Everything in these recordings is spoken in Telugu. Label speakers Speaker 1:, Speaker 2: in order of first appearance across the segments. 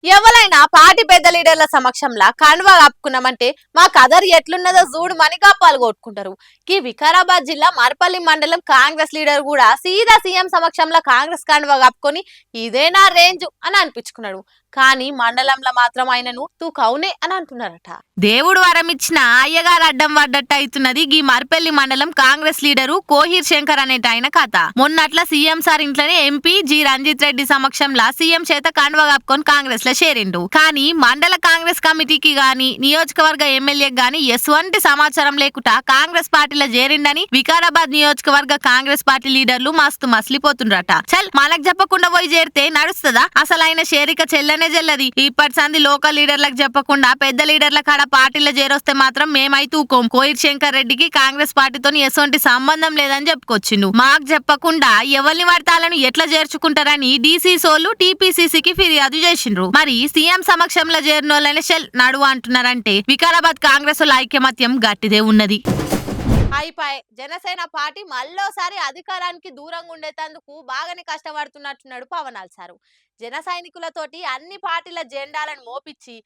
Speaker 1: ఎవరైనా పార్టీ పెద్ద లీడర్ల సమక్షంలో కండువా కప్పుకున్నామంటే మా కదర్ ఎట్లున్నదో చూడు మనిగా పాల్గొట్టుకుంటారు. ఈ వికారాబాద్ జిల్లా మర్పల్లి మండలం కాంగ్రెస్ లీడర్ కూడా సీదా సీఎం సమక్షంలో కాంగ్రెస్ కండువా కప్పుకొని ఇదేనా రేంజ్ అని అనిపించుకున్నాడు. కానీ మండలంలో మాత్రం ఆయనను తూ కౌనే అని అంటున్నారట. దేవుడు వరం ఇచ్చిన అయ్యగారు అడ్డం పడ్డట్టు అవుతున్నది ఈ మర్పల్లి మండలం కాంగ్రెస్ లీడరు కోహిర్ శంకర్ అనేట ఆయన కథ. మొన్నట్ల సీఎం సార్ ఇంట్లోనే ఎంపీ జి రంజిత్ రెడ్డి సమక్షంలో సీఎం చేత కండువా కప్పుకొని కాంగ్రెస్ లో చేరిండు. కానీ మండల కాంగ్రెస్ కమిటీకి గాని నియోజకవర్గ ఎమ్మెల్యేకి గాని ఎటువంటి సమాచారం లేకుండా కాంగ్రెస్ పార్టీలో చేరిండని వికారాబాద్ నియోజకవర్గ కాంగ్రెస్ పార్టీ లీడర్లు మస్తు మసిలిపోతుండ్రట. చల్ మనకు చెప్పకుండా పోయి చేరితే నడుస్తుందా? అసలు ఆయన చేరిక చెల్లది. ఇప్పటి సంది లోకల్ లీడర్లకు చెప్పకుండా పెద్ద లీడర్ల కాడ పార్టీలో చేరొస్తే మాత్రం మేమైతే ఊకోం. కోయిర్ శంకర్ రెడ్డికి కాంగ్రెస్ పార్టీతో ఎటువంటి సంబంధం లేదని చెప్పుకొచ్చిండు. మాకు చెప్పకుండా ఎవరిని వాడతాలను ఎట్లా చేర్చుకుంటారని డీసీ సోళ్లు టీపీసీసీకి ఫిర్యాదు చేసిండ్రు. మరి సీఎం సమక్షంలో చేరినోళ్ళని షెల్ నడువు అంటున్నారంటే వికారాబాద్ కాంగ్రెస్ ఐక్యమత్యం గట్టిదే ఉన్నది. అయిపోయి జనసేన పార్టీ మళ్ళోసారి అధికారానికి దూరంగా ఉండేందుకు బాగానే కష్టపడుతున్నట్టున్నాడు పవనాల్ సారు. జన సైనికులతోటి అన్ని పార్టీల జెండాలను మోపించి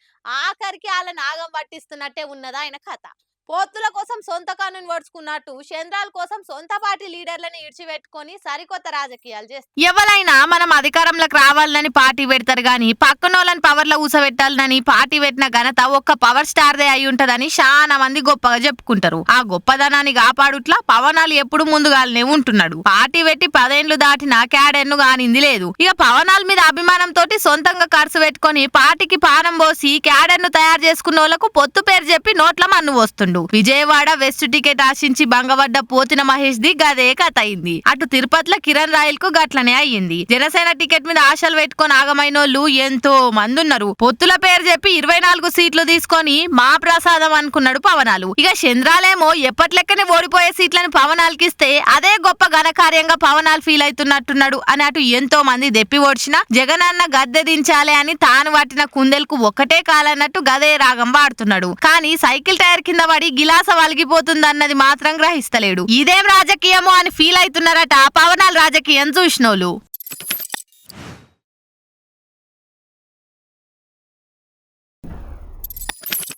Speaker 1: ఆఖరికి వాళ్ళ నాగం పట్టిస్తున్నట్టే ఉన్నదా ఆయన కథ. పోత్తుల కోసం సొంత కానుని వడుచుకున్నట్టు చంద్రాల కోసం సొంత పార్టీ లీడర్లను ఇడిచిపెట్టుకొని సరికొత్త రాజకీయాలు చేస్తారు. ఎవరైనా మనం అధికారంలోకి రావాలని పార్టీ పెడతారు గాని పక్కనోళ్ళని పవర్ లో ఊసబెట్టాలని పార్టీ పెట్టిన ఘనత ఒక్క పవర్ స్టార్ దే అయి ఉంటదని చాలా మంది గొప్పగా చెప్పుకుంటారు. ఆ గొప్పదనాన్ని కాపాడుట్లా పవనాలు ఎప్పుడు ముందుగానే ఉంటున్నాడు. పార్టీ పెట్టి 10 ఏళ్లు దాటినా క్యాడెన్ను కానింది లేదు. ఇక పవనాల మీద అభిమానంతో సొంతంగా ఖర్చు పెట్టుకొని పార్టీకి పానం పోసి క్యాడెన్ను తయారు చేసుకున్న వాళ్ళకు పొత్తు పేరు చెప్పి నోట్ల మన్ను వస్తుండు. విజయవాడ వెస్ట్ టికెట్ ఆశించి భంగపడ్డ పోతిన మహేష్ ది గదే కథ అయింది. అటు తిరుపతిలో కిరణ్ రాయల్ కు గట్లనే అయ్యింది. జనసేన టికెట్ మీద ఆశలు పెట్టుకొని ఆగమైనోళ్ళు ఎంతో మంది ఉన్నారు. పొత్తుల పేరు చెప్పి 24 సీట్లు తీసుకొని మా ప్రసాదం అనుకున్నాడు పవనాలు. ఇక చంద్రాలేమో ఎప్పట్లెక్కనే ఓడిపోయే సీట్లను పవనాలకి ఇస్తే అదే గొప్ప ఘనకార్యంగా పవనాలు ఫీల్ అవుతున్నట్టున్నాడు అని అటు ఎంతో మంది దెప్పి ఓడ్చిన జగనన్న గద్దె దించాలే అని తాను పట్టిన కుందెలకు ఒక్కటే కాలన్నట్టు గదే రాగం వాడుతున్నాడు. కానీ సైకిల్ టైర్ కింద పడి గిలాస వలిగిపోతుంది అన్నది మాత్రం గ్రహిస్తలేడు. ఇదేం రాజకీయమో అని ఫీల్ అవుతున్నారట పవనాలు రాజకీయం చూసినోళ్ళు.